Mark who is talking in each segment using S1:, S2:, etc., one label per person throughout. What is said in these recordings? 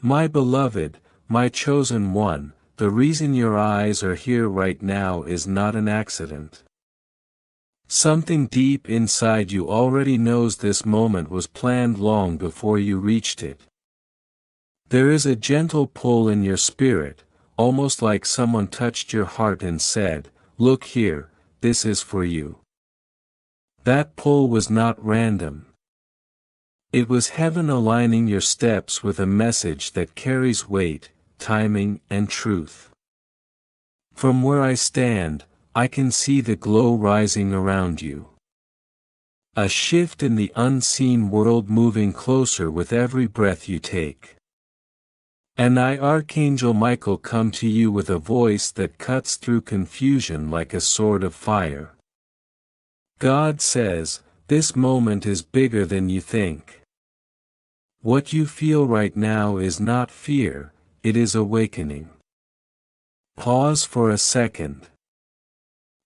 S1: My beloved, my chosen one, the reason your eyes are here right now is not an accident. Something deep inside you already knows this moment was planned long before you reached it. There is a gentle pull in your spirit, almost like someone touched your heart and said, "Look here, this is for you." That pull was not random. It was heaven aligning your steps with a message that carries weight, timing, and truth. From where I stand, I can see the glow rising around you. A shift in the unseen world moving closer with every breath you take. And I, Archangel Michael, come to you with a voice that cuts through confusion like a sword of fire. God says, this moment is bigger than you think. What you feel right now is not fear, it is awakening. Pause for a second.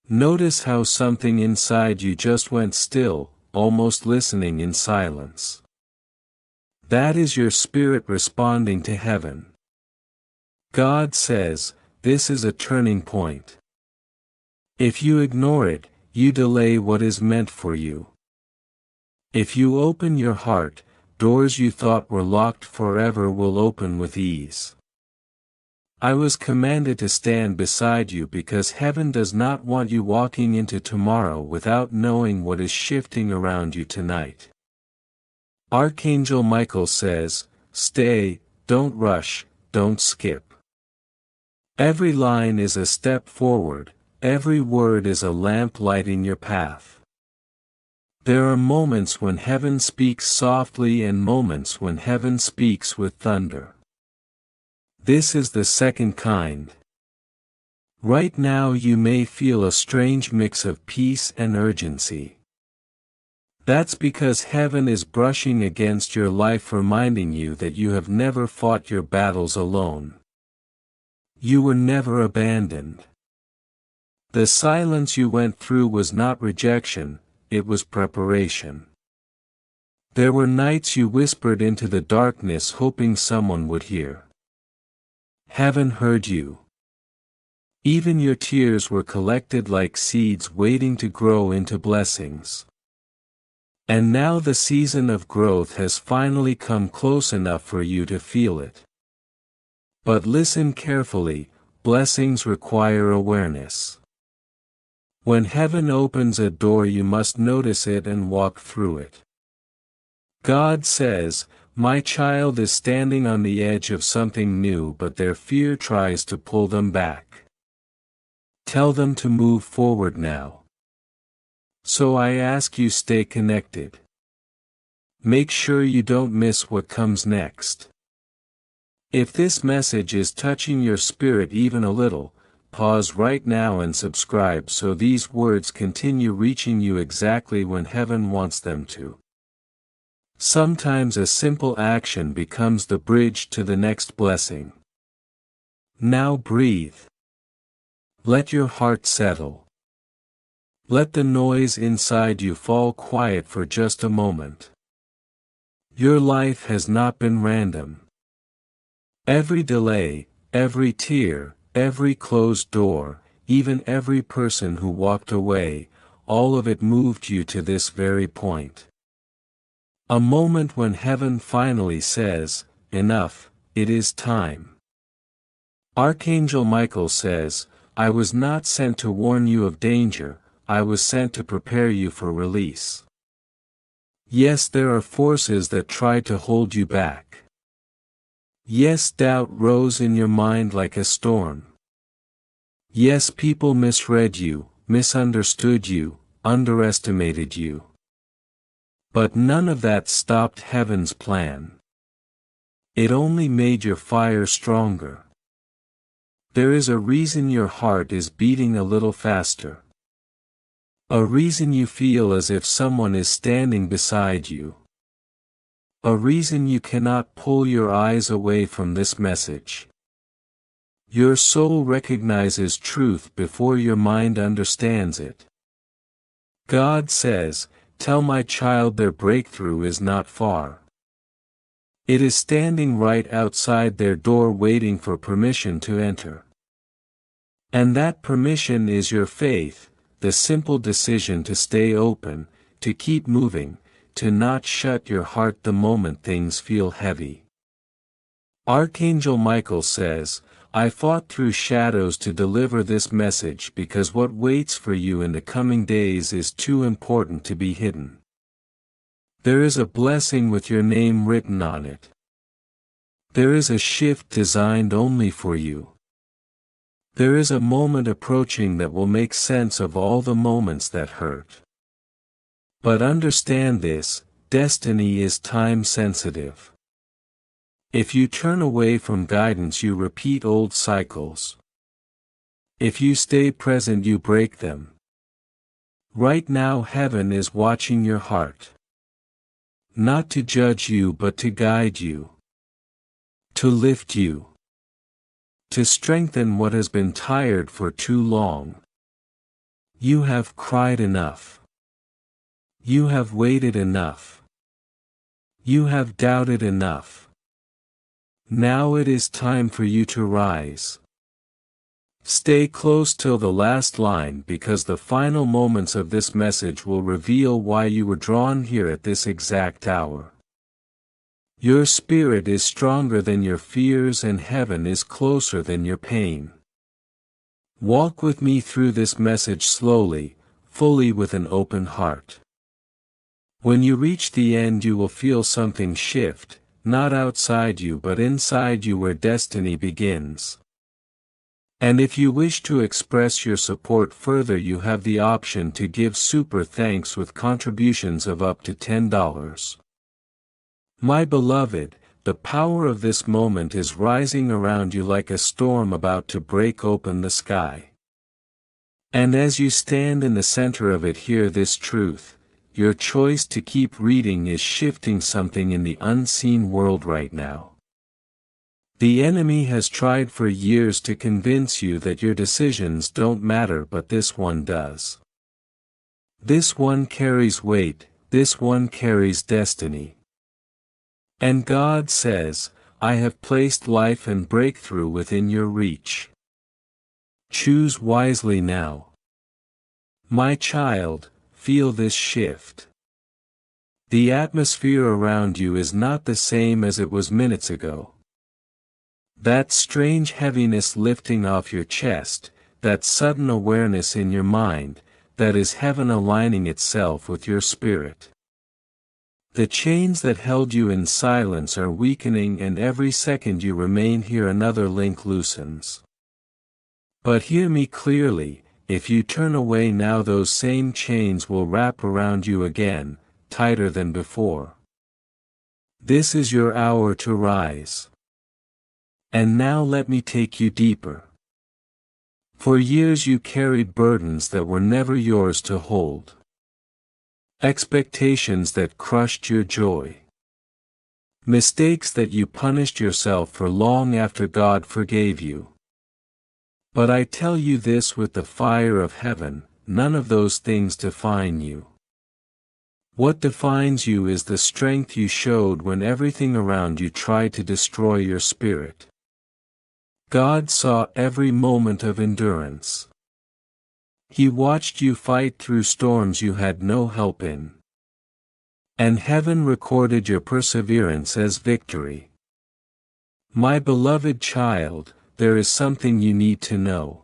S1: Notice how something inside you just went still, almost listening in silence. That is your spirit responding to heaven. God says, this is a turning point. If you ignore it, you delay what is meant for you. If you open your heart, doors you thought were locked forever will open with ease. I was commanded to stand beside you because heaven does not want you walking into tomorrow without knowing what is shifting around you tonight. Archangel Michael says, stay, don't rush, don't skip. Every line is a step forward, every word is a lamp lighting your path. There are moments when heaven speaks softly and moments when heaven speaks with thunder. This is the second kind. Right now you may feel a strange mix of peace and urgency. That's because heaven is brushing against your life, reminding you that you have never fought your battles alone. You were never abandoned. The silence you went through was not rejection, it was preparation. There were nights you whispered into the darkness hoping someone would hear. Heaven heard you. Even your tears were collected like seeds waiting to grow into blessings. And now the season of growth has finally come close enough for you to feel it. But listen carefully, blessings require awareness. When heaven opens a door, you must notice it and walk through it. God says, my child is standing on the edge of something new, but their fear tries to pull them back. Tell them to move forward now. So I ask you, stay connected. Make sure you don't miss what comes next. If this message is touching your spirit even a little, pause right now and subscribe so these words continue reaching you exactly when heaven wants them to. Sometimes a simple action becomes the bridge to the next blessing. Now breathe. Let your heart settle. Let the noise inside you fall quiet for just a moment. Your life has not been random. Every delay, every tear, every closed door, even every person who walked away, all of it moved you to this very point. A moment when heaven finally says, enough, it is time. Archangel Michael says, I was not sent to warn you of danger, I was sent to prepare you for release. Yes, there are forces that try to hold you back. Yes, doubt rose in your mind like a storm. Yes, people misread you, misunderstood you, underestimated you. But none of that stopped heaven's plan. It only made your fire stronger. There is a reason your heart is beating a little faster. A reason you feel as if someone is standing beside you. A reason you cannot pull your eyes away from this message. Your soul recognizes truth before your mind understands it. God says, tell my child their breakthrough is not far. It is standing right outside their door waiting for permission to enter. And that permission is your faith, the simple decision to stay open, to keep moving, to not shut your heart the moment things feel heavy. Archangel Michael says, I fought through shadows to deliver this message because what waits for you in the coming days is too important to be hidden. There is a blessing with your name written on it. There is a shift designed only for you. There is a moment approaching that will make sense of all the moments that hurt. But understand this, destiny is time sensitive. If you turn away from guidance, you repeat old cycles. If you stay present, you break them. Right now, heaven is watching your heart. Not to judge you but to guide you. To lift you. To strengthen what has been tired for too long. You have cried enough. You have waited enough. You have doubted enough. Now it is time for you to rise. Stay close till the last line because the final moments of this message will reveal why you were drawn here at this exact hour. Your spirit is stronger than your fears and heaven is closer than your pain. Walk with me through this message slowly, fully with an open heart. When you reach the end you will feel something shift, not outside you but inside you where destiny begins. And if you wish to express your support further you have the option to give super thanks with contributions of up to $10. My beloved, the power of this moment is rising around you like a storm about to break open the sky. And as you stand in the center of it, hear this truth. Your choice to keep reading is shifting something in the unseen world right now. The enemy has tried for years to convince you that your decisions don't matter, but this one does. This one carries weight, this one carries destiny. And God says, I have placed life and breakthrough within your reach. Choose wisely now. My child, feel this shift. The atmosphere around you is not the same as it was minutes ago. That strange heaviness lifting off your chest, that sudden awareness in your mind, that is heaven aligning itself with your spirit. The chains that held you in silence are weakening, and every second you remain here another link loosens. But hear me clearly. If you turn away now those same chains will wrap around you again, tighter than before. This is your hour to rise. And now let me take you deeper. For years you carried burdens that were never yours to hold. Expectations that crushed your joy. Mistakes that you punished yourself for long after God forgave you. But I tell you this with the fire of heaven, none of those things define you. What defines you is the strength you showed when everything around you tried to destroy your spirit. God saw every moment of endurance. He watched you fight through storms you had no help in. And heaven recorded your perseverance as victory. My beloved child, there is something you need to know.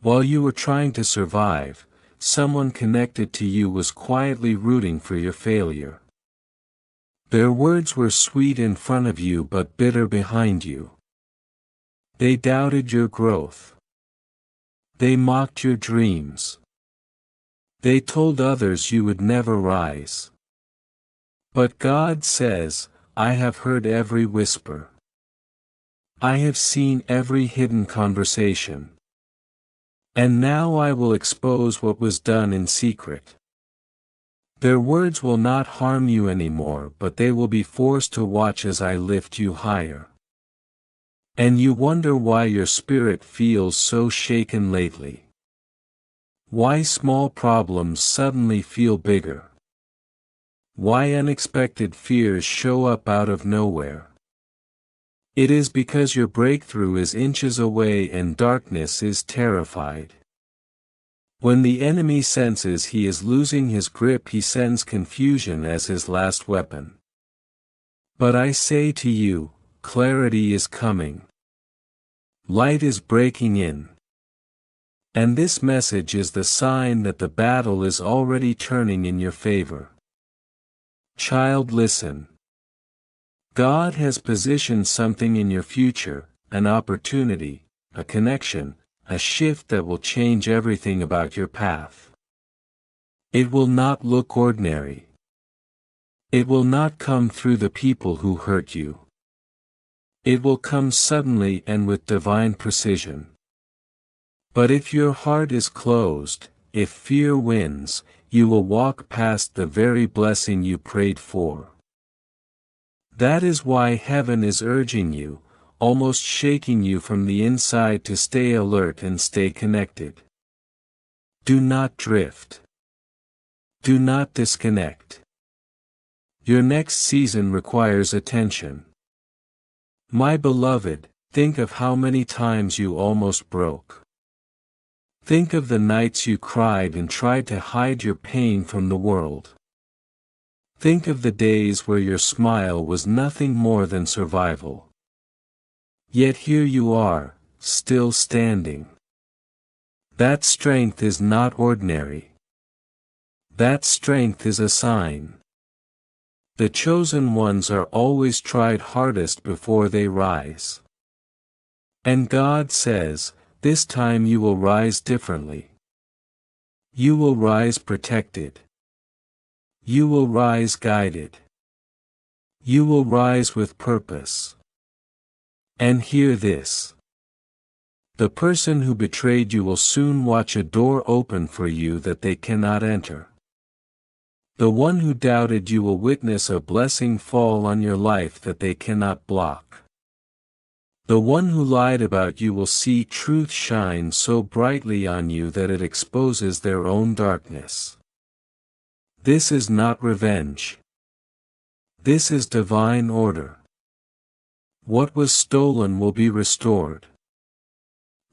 S1: While you were trying to survive, someone connected to you was quietly rooting for your failure. Their words were sweet in front of you but bitter behind you. They doubted your growth. They mocked your dreams. They told others you would never rise. But God says, I have heard every whisper. I have seen every hidden conversation. And now I will expose what was done in secret. Their words will not harm you anymore, but they will be forced to watch as I lift you higher. And you wonder why your spirit feels so shaken lately. Why small problems suddenly feel bigger. Why unexpected fears show up out of nowhere. It is because your breakthrough is inches away and darkness is terrified. When the enemy senses he is losing his grip, he sends confusion as his last weapon. But I say to you, clarity is coming. Light is breaking in. And this message is the sign that the battle is already turning in your favor. Child, listen. God has positioned something in your future, an opportunity, a connection, a shift that will change everything about your path. It will not look ordinary. It will not come through the people who hurt you. It will come suddenly and with divine precision. But if your heart is closed, if fear wins, you will walk past the very blessing you prayed for. That is why heaven is urging you, almost shaking you from the inside to stay alert and stay connected. Do not drift. Do not disconnect. Your next season requires attention. My beloved, think of how many times you almost broke. Think of the nights you cried and tried to hide your pain from the world. Think of the days where your smile was nothing more than survival. Yet here you are, still standing. That strength is not ordinary. That strength is a sign. The chosen ones are always tried hardest before they rise. And God says, this time you will rise differently. You will rise protected. You will rise guided. You will rise with purpose. And hear this. The person who betrayed you will soon watch a door open for you that they cannot enter. The one who doubted you will witness a blessing fall on your life that they cannot block. The one who lied about you will see truth shine so brightly on you that it exposes their own darkness. This is not revenge. This is divine order. What was stolen will be restored.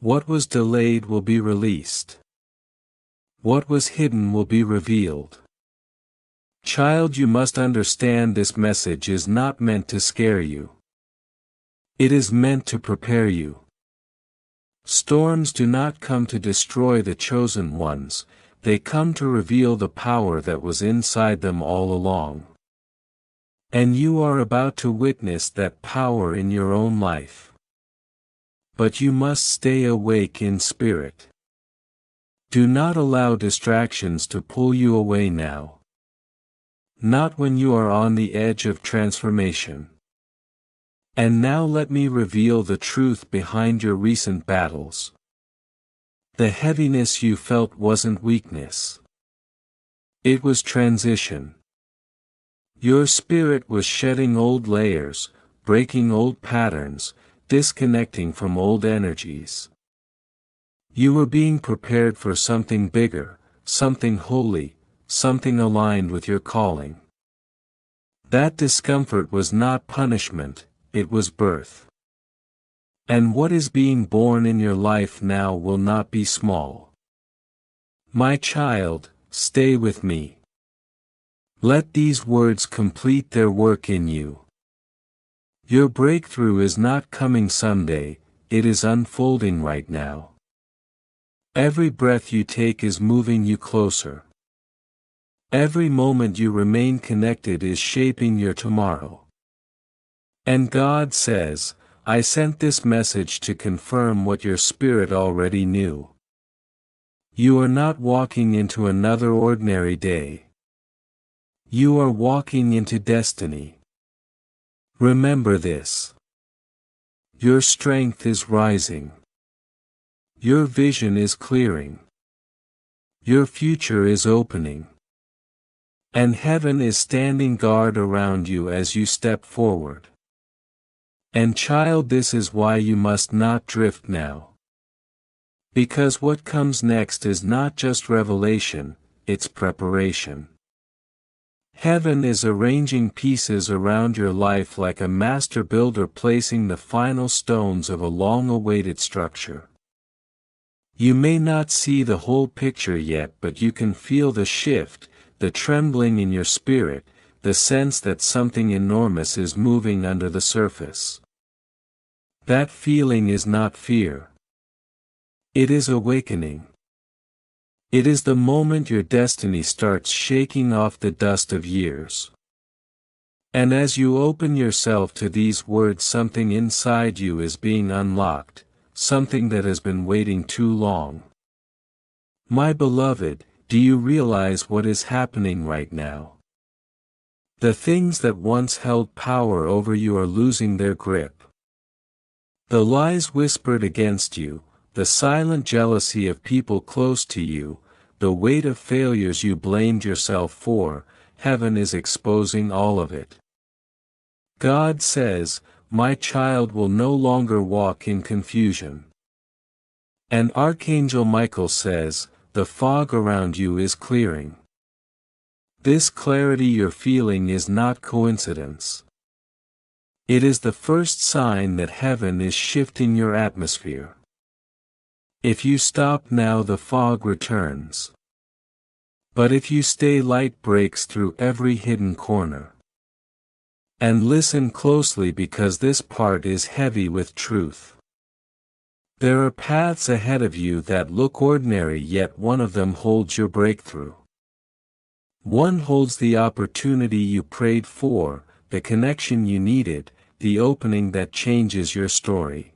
S1: What was delayed will be released. What was hidden will be revealed. Child, you must understand this message is not meant to scare you. It is meant to prepare you. Storms do not come to destroy the chosen ones, they come to reveal the power that was inside them all along. And you are about to witness that power in your own life. But you must stay awake in spirit. Do not allow distractions to pull you away now. Not when you are on the edge of transformation. And now let me reveal the truth behind your recent battles. The heaviness you felt wasn't weakness. It was transition. Your spirit was shedding old layers, breaking old patterns, disconnecting from old energies. You were being prepared for something bigger, something holy, something aligned with your calling. That discomfort was not punishment, it was birth. And what is being born in your life now will not be small. My child, stay with me. Let these words complete their work in you. Your breakthrough is not coming someday, it is unfolding right now. Every breath you take is moving you closer. Every moment you remain connected is shaping your tomorrow. And God says, I sent this message to confirm what your spirit already knew. You are not walking into another ordinary day. You are walking into destiny. Remember this. Your strength is rising. Your vision is clearing. Your future is opening. And heaven is standing guard around you as you step forward. And child, this is why you must not drift now. Because what comes next is not just revelation, it's preparation. Heaven is arranging pieces around your life like a master builder placing the final stones of a long-awaited structure. You may not see the whole picture yet, but you can feel the shift, the trembling in your spirit, the sense that something enormous is moving under the surface. That feeling is not fear. It is awakening. It is the moment your destiny starts shaking off the dust of years. And as you open yourself to these words, something inside you is being unlocked, something that has been waiting too long. My beloved, do you realize what is happening right now? The things that once held power over you are losing their grip. The lies whispered against you, the silent jealousy of people close to you, the weight of failures you blamed yourself for, heaven is exposing all of it. God says, "My child will no longer walk in confusion." And Archangel Michael says, "The fog around you is clearing." This clarity you're feeling is not coincidence. It is the first sign that heaven is shifting your atmosphere. If you stop now, the fog returns. But if you stay, light breaks through every hidden corner. And listen closely, because this part is heavy with truth. There are paths ahead of you that look ordinary, yet one of them holds your breakthrough. One holds the opportunity you prayed for, the connection you needed, the opening that changes your story.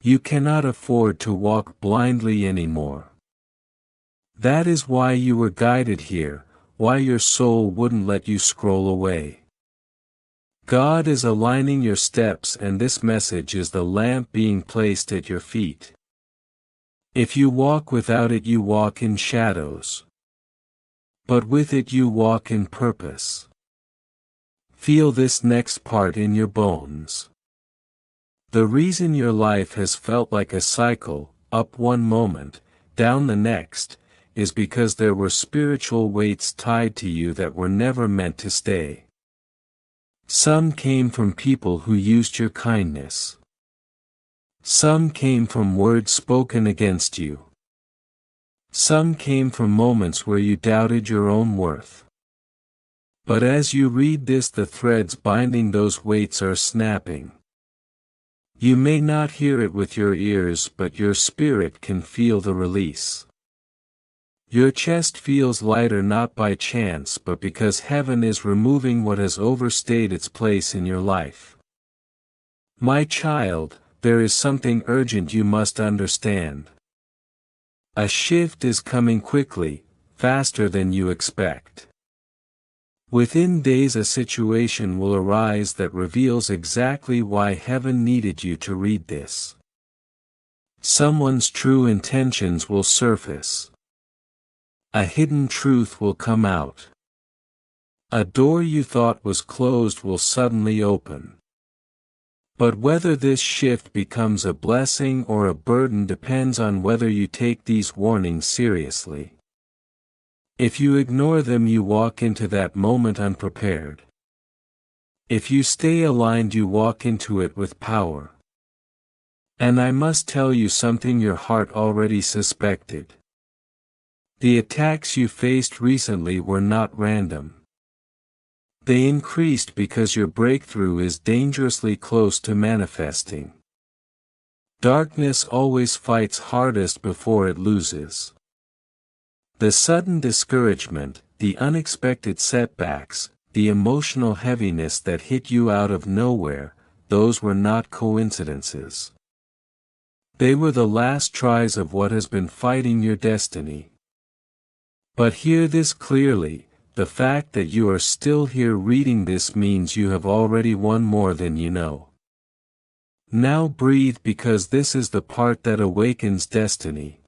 S1: You cannot afford to walk blindly anymore. That is why you were guided here, why your soul wouldn't let you scroll away. God is aligning your steps, and this message is the lamp being placed at your feet. If you walk without it, you walk in shadows. But with it, you walk in purpose. Feel this next part in your bones. The reason your life has felt like a cycle, up one moment, down the next, is because there were spiritual weights tied to you that were never meant to stay. Some came from people who used your kindness. Some came from words spoken against you. Some came from moments where you doubted your own worth. But as you read this, the threads binding those weights are snapping. You may not hear it with your ears, but your spirit can feel the release. Your chest feels lighter, not by chance, but because heaven is removing what has overstayed its place in your life. My child, there is something urgent you must understand. A shift is coming quickly, faster than you expect. Within days, a situation will arise that reveals exactly why heaven needed you to read this. Someone's true intentions will surface. A hidden truth will come out. A door you thought was closed will suddenly open. But whether this shift becomes a blessing or a burden depends on whether you take these warnings seriously. If you ignore them, you walk into that moment unprepared. If you stay aligned, you walk into it with power. And I must tell you something your heart already suspected. The attacks you faced recently were not random. They increased because your breakthrough is dangerously close to manifesting. Darkness always fights hardest before it loses. The sudden discouragement, the unexpected setbacks, the emotional heaviness that hit you out of nowhere, those were not coincidences. They were the last tries of what has been fighting your destiny. But hear this clearly. The fact that you are still here reading this means you have already won more than you know. Now breathe, because this is the part that awakens destiny.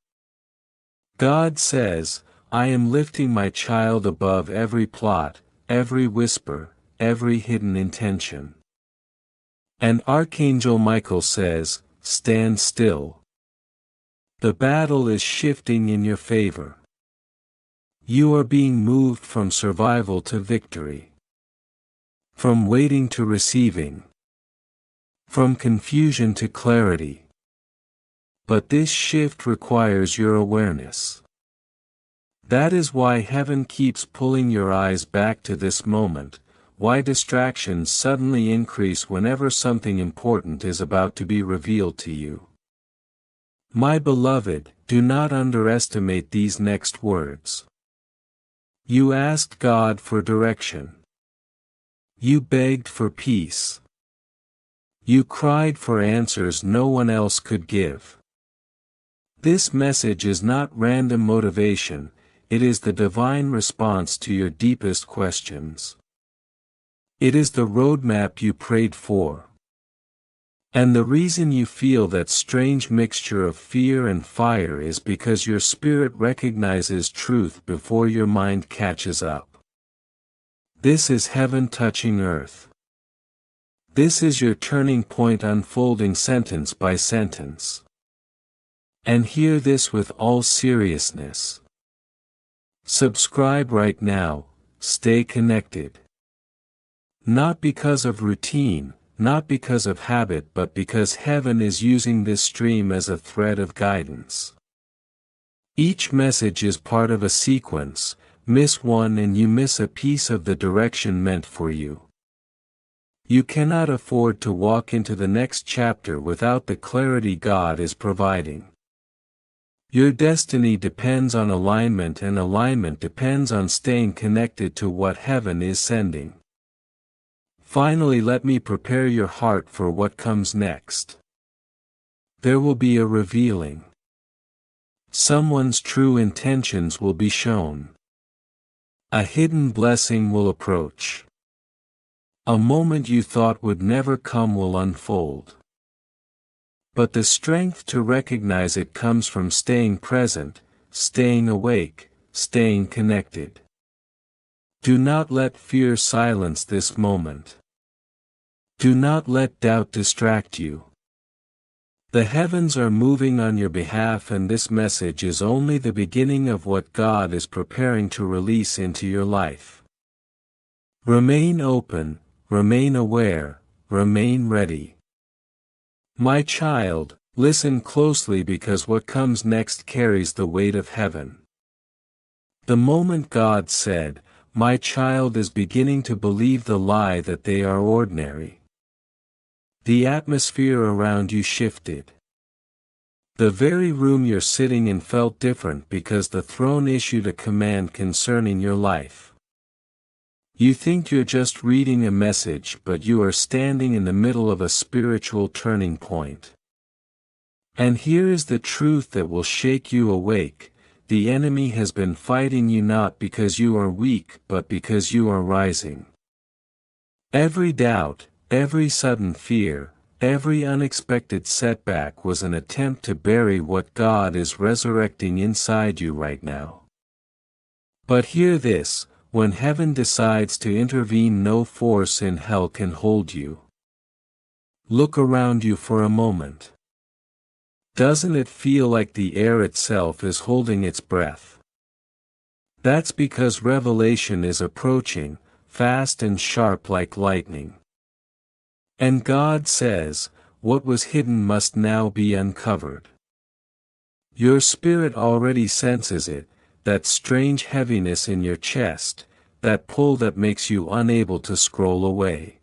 S1: God says, "I am lifting my child above every plot, every whisper, every hidden intention." And Archangel Michael says, "Stand still. The battle is shifting in your favor." You are being moved from survival to victory. From waiting to receiving. From confusion to clarity. But this shift requires your awareness. That is why heaven keeps pulling your eyes back to this moment, why distractions suddenly increase whenever something important is about to be revealed to you. My beloved, do not underestimate these next words. You asked God for direction. You begged for peace. You cried for answers no one else could give. This message is not random motivation, it is the divine response to your deepest questions. It is the roadmap you prayed for. And the reason you feel that strange mixture of fear and fire is because your spirit recognizes truth before your mind catches up. This is heaven touching earth. This is your turning point unfolding sentence by sentence. And hear this with all seriousness. Subscribe right now, stay connected. Not because of routine, not because of habit, but because heaven is using this stream as a thread of guidance. Each message is part of a sequence, miss one and you miss a piece of the direction meant for you. You cannot afford to walk into the next chapter without the clarity God is providing. Your destiny depends on alignment, and alignment depends on staying connected to what heaven is sending. Finally, let me prepare your heart for what comes next. There will be a revealing. Someone's true intentions will be shown. A hidden blessing will approach. A moment you thought would never come will unfold. But the strength to recognize it comes from staying present, staying awake, staying connected. Do not let fear silence this moment. Do not let doubt distract you. The heavens are moving on your behalf, and this message is only the beginning of what God is preparing to release into your life. Remain open, remain aware, remain ready. My child, listen closely, because what comes next carries the weight of heaven. The moment God said, "My child is beginning to believe the lie that they are ordinary," the atmosphere around you shifted. The very room you're sitting in felt different because the throne issued a command concerning your life. You think you're just reading a message, but you are standing in the middle of a spiritual turning point. And here is the truth that will shake you awake: the enemy has been fighting you not because you are weak, but because you are rising. Every doubt, every sudden fear, every unexpected setback was an attempt to bury what God is resurrecting inside you right now. But hear this: when heaven decides to intervene, no force in hell can hold you. Look around you for a moment. Doesn't it feel like the air itself is holding its breath? That's because revelation is approaching, fast and sharp like lightning. And God says, what was hidden must now be uncovered. Your spirit already senses it, that strange heaviness in your chest, that pull that makes you unable to scroll away.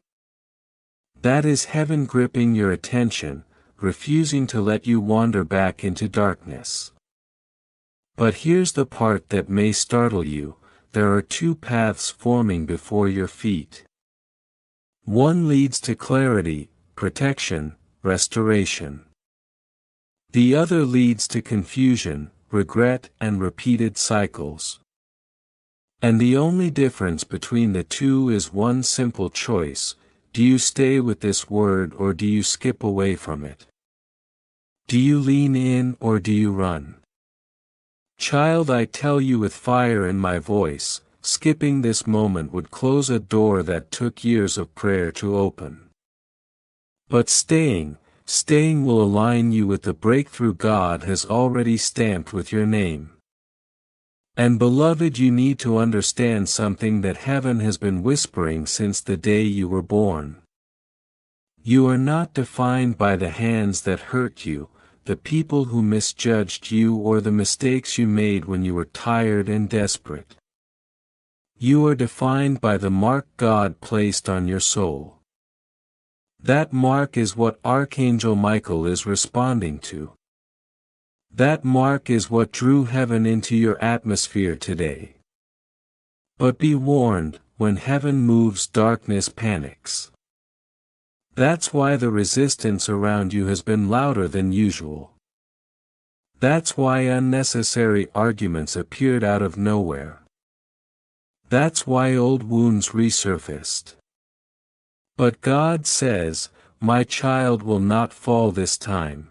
S1: That is heaven gripping your attention, refusing to let you wander back into darkness. But here's the part that may startle you: there are two paths forming before your feet. One leads to clarity, protection, restoration. The other leads to confusion, regret, and repeated cycles. And the only difference between the two is one simple choice: do you stay with this word or do you skip away from it? Do you lean in or do you run? Child, I tell you with fire in my voice, skipping this moment would close a door that took years of prayer to open. But staying will align you with the breakthrough God has already stamped with your name. And beloved, you need to understand something that heaven has been whispering since the day you were born. You are not defined by the hands that hurt you, the people who misjudged you, or the mistakes you made when you were tired and desperate. You are defined by the mark God placed on your soul. That mark is what Archangel Michael is responding to. That mark is what drew heaven into your atmosphere today. But be warned, when heaven moves, darkness panics. That's why the resistance around you has been louder than usual. That's why unnecessary arguments appeared out of nowhere. That's why old wounds resurfaced. But God says, my child will not fall this time.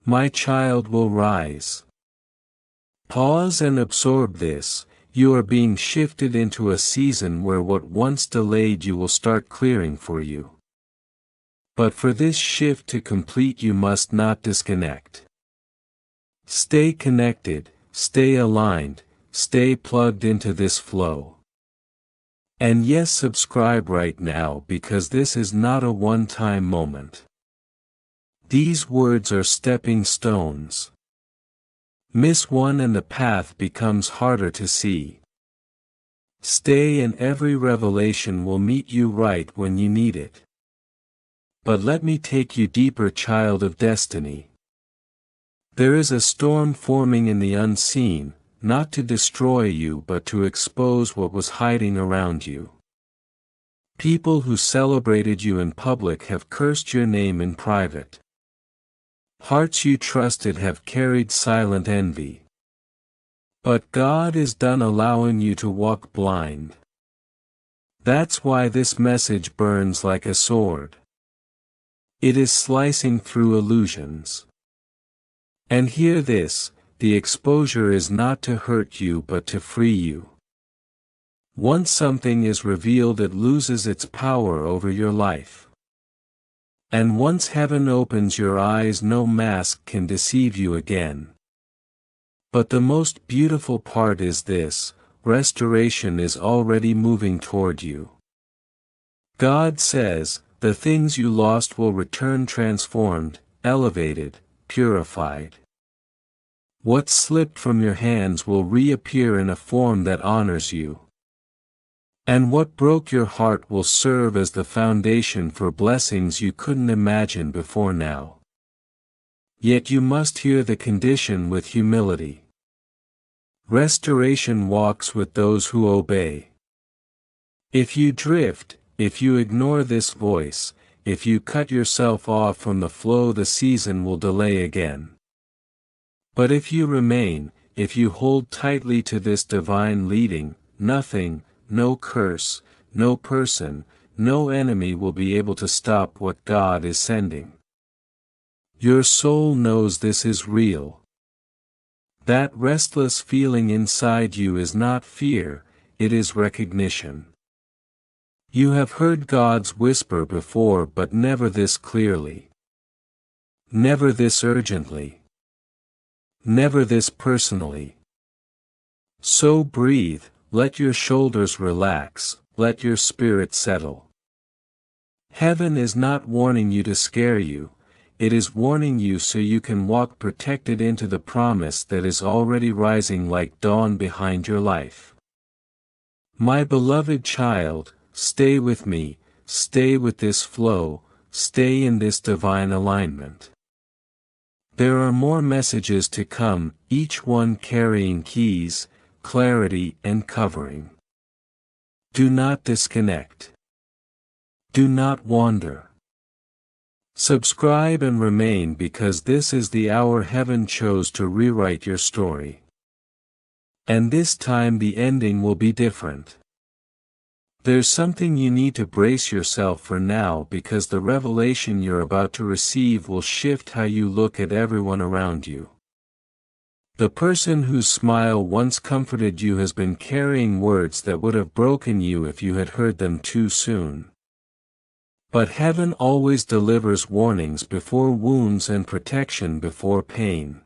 S1: My child will rise. Pause and absorb this. You are being shifted into a season where what once delayed you will start clearing for you. But for this shift to complete, you must not disconnect. Stay connected, stay aligned, stay plugged into this flow. And yes, subscribe right now, because this is not a one-time moment. These words are stepping stones. Miss one and the path becomes harder to see. Stay and every revelation will meet you right when you need it. But let me take you deeper, child of destiny. There is a storm forming in the unseen, not to destroy you but to expose what was hiding around you. People who celebrated you in public have cursed your name in private. Hearts you trusted have carried silent envy. But God is done allowing you to walk blind. That's why this message burns like a sword. It is slicing through illusions. And hear this, the exposure is not to hurt you but to free you. Once something is revealed, it loses its power over your life. And once heaven opens your eyes, no mask can deceive you again. But the most beautiful part is this: restoration is already moving toward you. God says, the things you lost will return transformed, elevated, purified. What slipped from your hands will reappear in a form that honors you. And what broke your heart will serve as the foundation for blessings you couldn't imagine before now. Yet you must hear the condition with humility. Restoration walks with those who obey. If you drift, if you ignore this voice, if you cut yourself off from the flow, the season will delay again. But if you remain, if you hold tightly to this divine leading, nothing, no curse, no person, no enemy will be able to stop what God is sending. Your soul knows this is real. That restless feeling inside you is not fear, it is recognition. You have heard God's whisper before, but never this clearly. Never this urgently. Never this personally. So breathe, let your shoulders relax, let your spirit settle. Heaven is not warning you to scare you, it is warning you so you can walk protected into the promise that is already rising like dawn behind your life. My beloved child, stay with me, stay with this flow, stay in this divine alignment. There are more messages to come, each one carrying keys, clarity and covering. Do not disconnect. Do not wander. Subscribe and remain, because this is the hour heaven chose to rewrite your story. And this time the ending will be different. There's something you need to brace yourself for now, because the revelation you're about to receive will shift how you look at everyone around you. The person whose smile once comforted you has been carrying words that would have broken you if you had heard them too soon. But heaven always delivers warnings before wounds and protection before pain.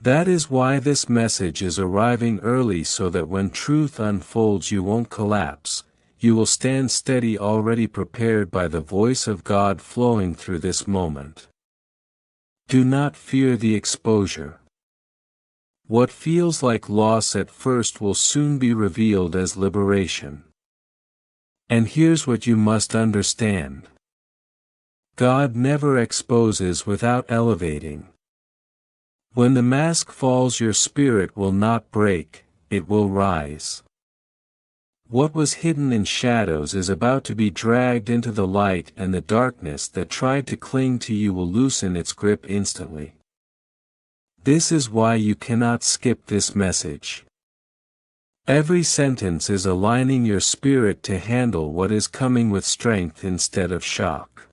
S1: That is why this message is arriving early, so that when truth unfolds you won't collapse, you will stand steady, already prepared by the voice of God flowing through this moment. Do not fear the exposure. What feels like loss at first will soon be revealed as liberation. And here's what you must understand. God never exposes without elevating. When the mask falls, your spirit will not break, it will rise. What was hidden in shadows is about to be dragged into the light, and the darkness that tried to cling to you will loosen its grip instantly. This is why you cannot skip this message. Every sentence is aligning your spirit to handle what is coming with strength instead of shock.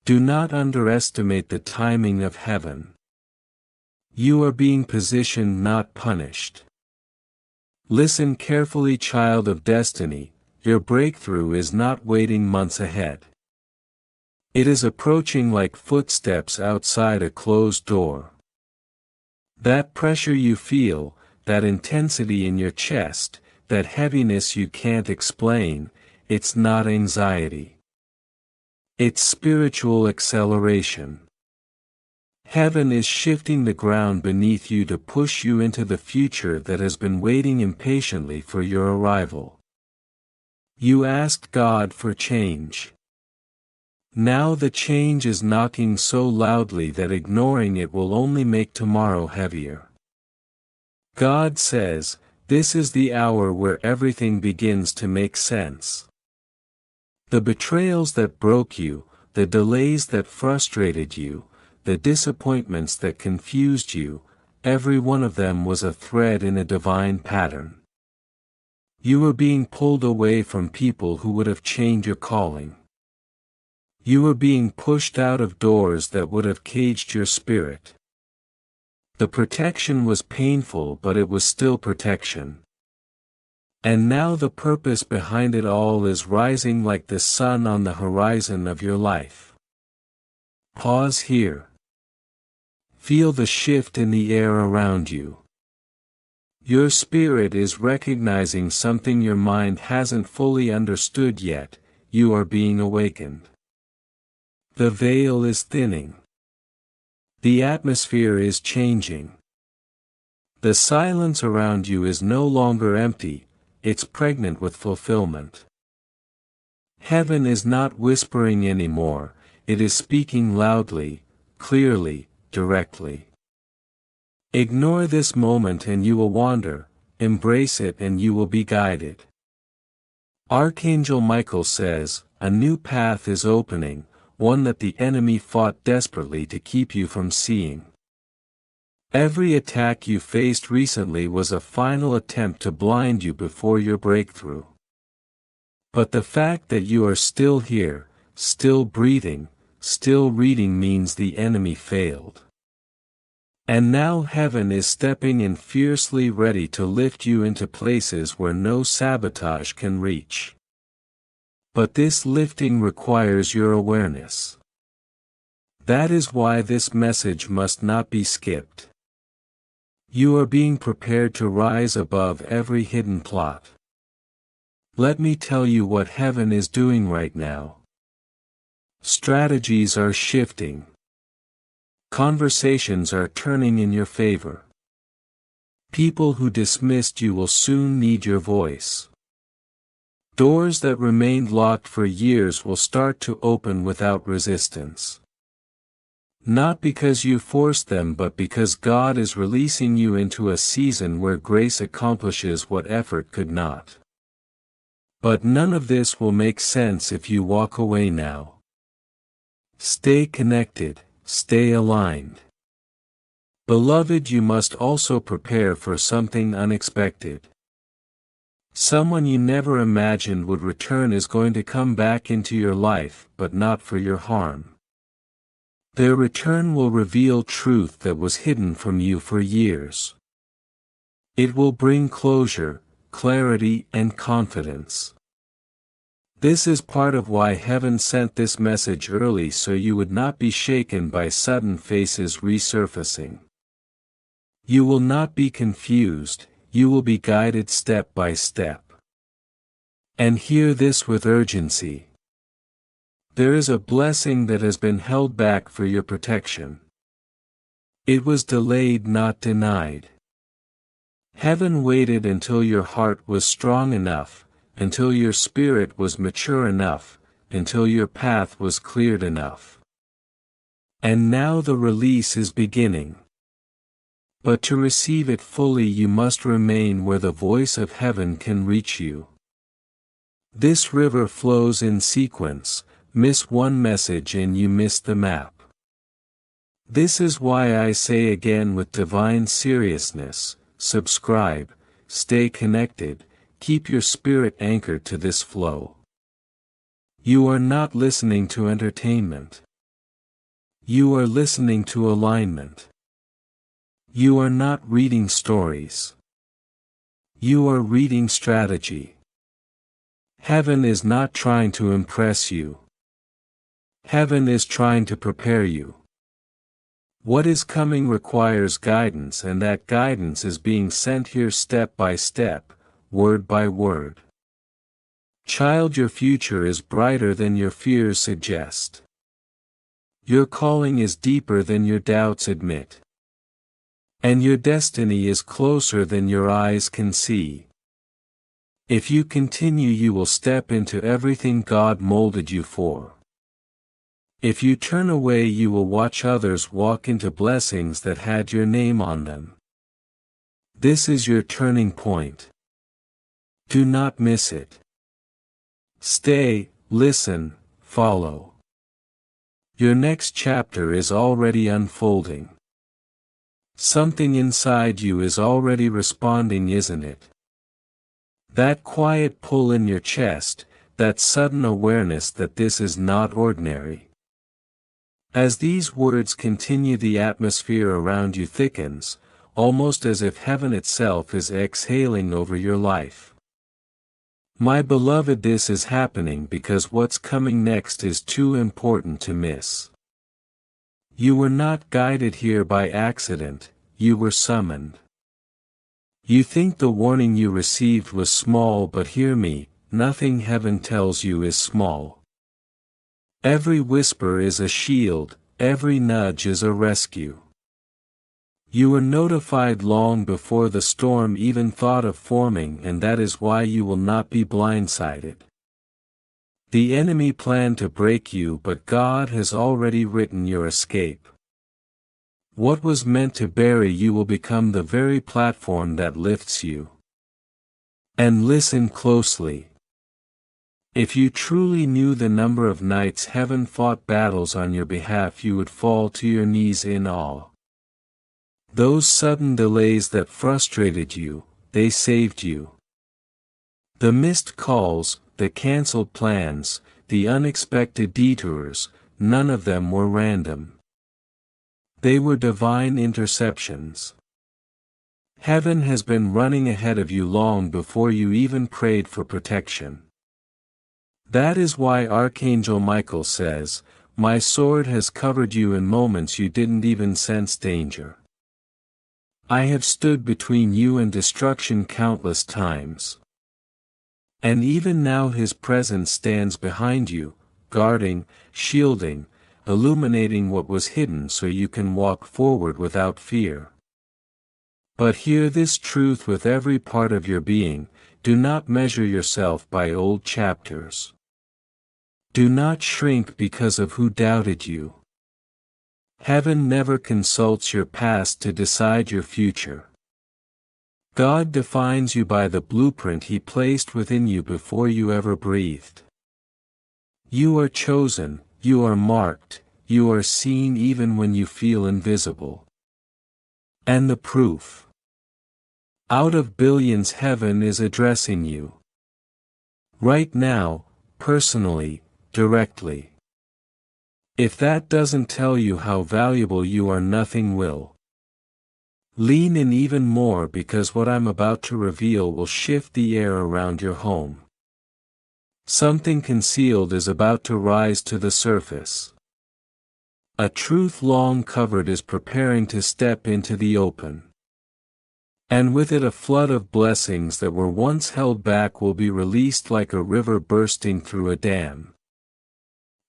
S1: Do not underestimate the timing of heaven. You are being positioned, not punished. Listen carefully, child of destiny, your breakthrough is not waiting months ahead. It is approaching like footsteps outside a closed door. That pressure you feel, that intensity in your chest, that heaviness you can't explain, it's not anxiety. It's spiritual acceleration. Heaven is shifting the ground beneath you to push you into the future that has been waiting impatiently for your arrival. You asked God for change. Now the change is knocking so loudly that ignoring it will only make tomorrow heavier. God says, this is the hour where everything begins to make sense. The betrayals that broke you, the delays that frustrated you, the disappointments that confused you, every one of them was a thread in a divine pattern. You were being pulled away from people who would have changed your calling. You were being pushed out of doors that would have caged your spirit. The protection was painful, but it was still protection. And now the purpose behind it all is rising like the sun on the horizon of your life. Pause here. Feel the shift in the air around you. Your spirit is recognizing something your mind hasn't fully understood yet. You are being awakened. The veil is thinning. The atmosphere is changing. The silence around you is no longer empty, it's pregnant with fulfillment. Heaven is not whispering anymore, it is speaking loudly, clearly, directly. Ignore this moment and you will wander, embrace it and you will be guided. Archangel Michael says, a new path is opening, one that the enemy fought desperately to keep you from seeing. Every attack you faced recently was a final attempt to blind you before your breakthrough. But the fact that you are still here, still breathing, still reading means the enemy failed. And now heaven is stepping in fiercely, ready to lift you into places where no sabotage can reach. But this lifting requires your awareness. That is why this message must not be skipped. You are being prepared to rise above every hidden plot. Let me tell you what heaven is doing right now. Strategies are shifting. Conversations are turning in your favor. People who dismissed you will soon need your voice. Doors that remained locked for years will start to open without resistance. Not because you forced them, but because God is releasing you into a season where grace accomplishes what effort could not. But none of this will make sense if you walk away now. Stay connected, stay aligned. Beloved, you must also prepare for something unexpected. Someone you never imagined would return is going to come back into your life, but not for your harm. Their return will reveal truth that was hidden from you for years. It will bring closure, clarity, and confidence. This is part of why heaven sent this message early, so you would not be shaken by sudden faces resurfacing. You will not be confused, you will be guided step by step. And hear this with urgency. There is a blessing that has been held back for your protection. It was delayed, not denied. Heaven waited until your heart was strong enough, until your spirit was mature enough, until your path was cleared enough. And now the release is beginning. But to receive it fully you must remain where the voice of heaven can reach you. This river flows in sequence, miss one message and you miss the map. This is why I say again with divine seriousness, subscribe, stay connected, keep your spirit anchored to this flow. You are not listening to entertainment. You are listening to alignment. You are not reading stories. You are reading strategy. Heaven is not trying to impress you. Heaven is trying to prepare you. What is coming requires guidance, and that guidance is being sent here step by step, word by word. Child, your future is brighter than your fears suggest. Your calling is deeper than your doubts admit. And your destiny is closer than your eyes can see. If you continue, you will step into everything God molded you for. If you turn away, you will watch others walk into blessings that had your name on them. This is your turning point. Do not miss it. Stay, listen, follow. Your next chapter is already unfolding. Something inside you is already responding, isn't it? That quiet pull in your chest, that sudden awareness that this is not ordinary. As these words continue, the atmosphere around you thickens, almost as if heaven itself is exhaling over your life. My beloved, this is happening because what's coming next is too important to miss. You were not guided here by accident, you were summoned. You think the warning you received was small, but hear me, nothing heaven tells you is small. Every whisper is a shield, every nudge is a rescue. You were notified long before the storm even thought of forming, and that is why you will not be blindsided. The enemy planned to break you, but God has already written your escape. What was meant to bury you will become the very platform that lifts you. And listen closely. If you truly knew the number of nights heaven fought battles on your behalf, you would fall to your knees in awe. Those sudden delays that frustrated you, they saved you. The missed calls, the cancelled plans, the unexpected detours, none of them were random. They were divine interceptions. Heaven has been running ahead of you long before you even prayed for protection. That is why Archangel Michael says, "My sword has covered you in moments you didn't even sense danger. I have stood between you and destruction countless times." And even now His presence stands behind you, guarding, shielding, illuminating what was hidden so you can walk forward without fear. But hear this truth with every part of your being: do not measure yourself by old chapters. Do not shrink because of who doubted you. Heaven never consults your past to decide your future. God defines you by the blueprint He placed within you before you ever breathed. You are chosen, you are marked, you are seen even when you feel invisible. And the proof. Out of billions, heaven is addressing you. Right now, personally, directly. If that doesn't tell you how valuable you are, nothing will. Lean in even more, because what I'm about to reveal will shift the air around your home. Something concealed is about to rise to the surface. A truth long covered is preparing to step into the open. And with it a flood of blessings that were once held back will be released like a river bursting through a dam.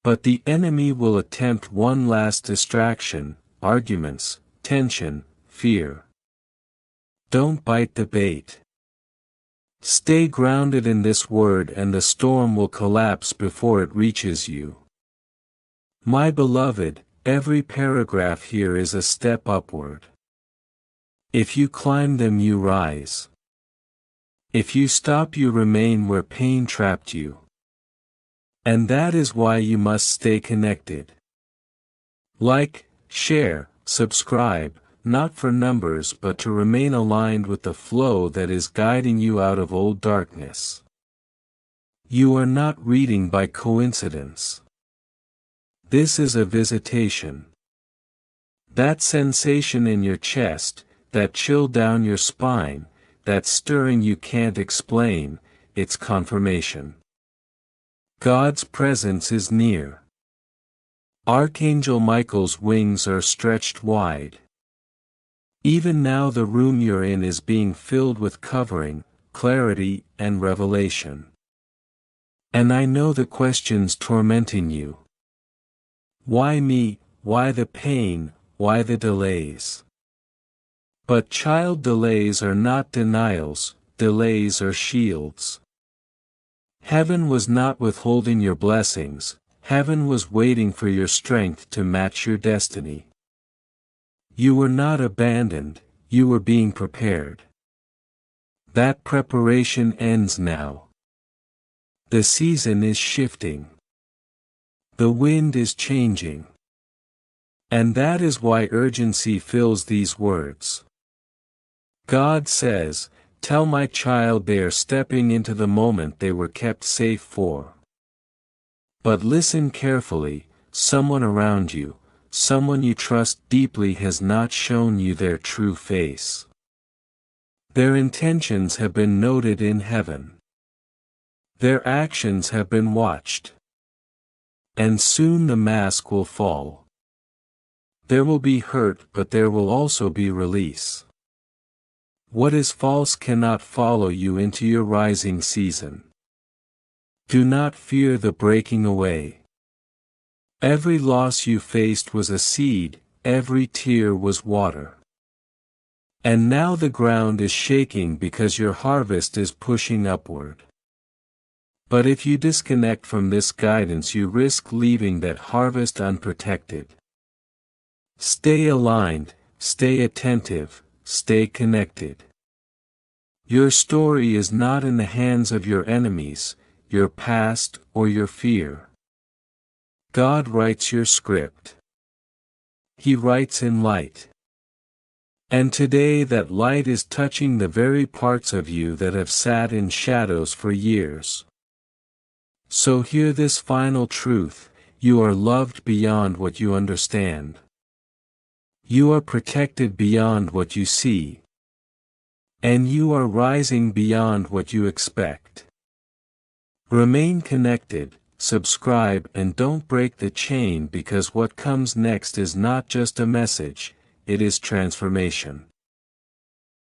S1: But the enemy will attempt one last distraction: arguments, tension, fear. Don't bite the bait. Stay grounded in this word and the storm will collapse before it reaches you. My beloved, every paragraph here is a step upward. If you climb them you rise. If you stop you remain where pain trapped you. And that is why you must stay connected. Like, share, subscribe, not for numbers but to remain aligned with the flow that is guiding you out of old darkness. You are not reading by coincidence. This is a visitation. That sensation in your chest, that chill down your spine, that stirring you can't explain, it's confirmation. God's presence is near. Archangel Michael's wings are stretched wide. Even now the room you're in is being filled with covering, clarity, and revelation. And I know the questions tormenting you. Why me? Why the pain? Why the delays? But child, delays are not denials, delays are shields. Heaven was not withholding your blessings, heaven was waiting for your strength to match your destiny. You were not abandoned, you were being prepared. That preparation ends now. The season is shifting. The wind is changing. And that is why urgency fills these words. God says, tell my child they are stepping into the moment they were kept safe for. But listen carefully, someone around you, someone you trust deeply has not shown you their true face. Their intentions have been noted in heaven. Their actions have been watched. And soon the mask will fall. There will be hurt but there will also be release. What is false cannot follow you into your rising season. Do not fear the breaking away. Every loss you faced was a seed, every tear was water. And now the ground is shaking because your harvest is pushing upward. But if you disconnect from this guidance you risk leaving that harvest unprotected. Stay aligned, stay attentive, stay connected. Your story is not in the hands of your enemies, your past, or your fear. God writes your script. He writes in light. And today that light is touching the very parts of you that have sat in shadows for years. So hear this final truth: you are loved beyond what you understand. You are protected beyond what you see. And you are rising beyond what you expect. Remain connected, subscribe, and don't break the chain, because what comes next is not just a message, it is transformation.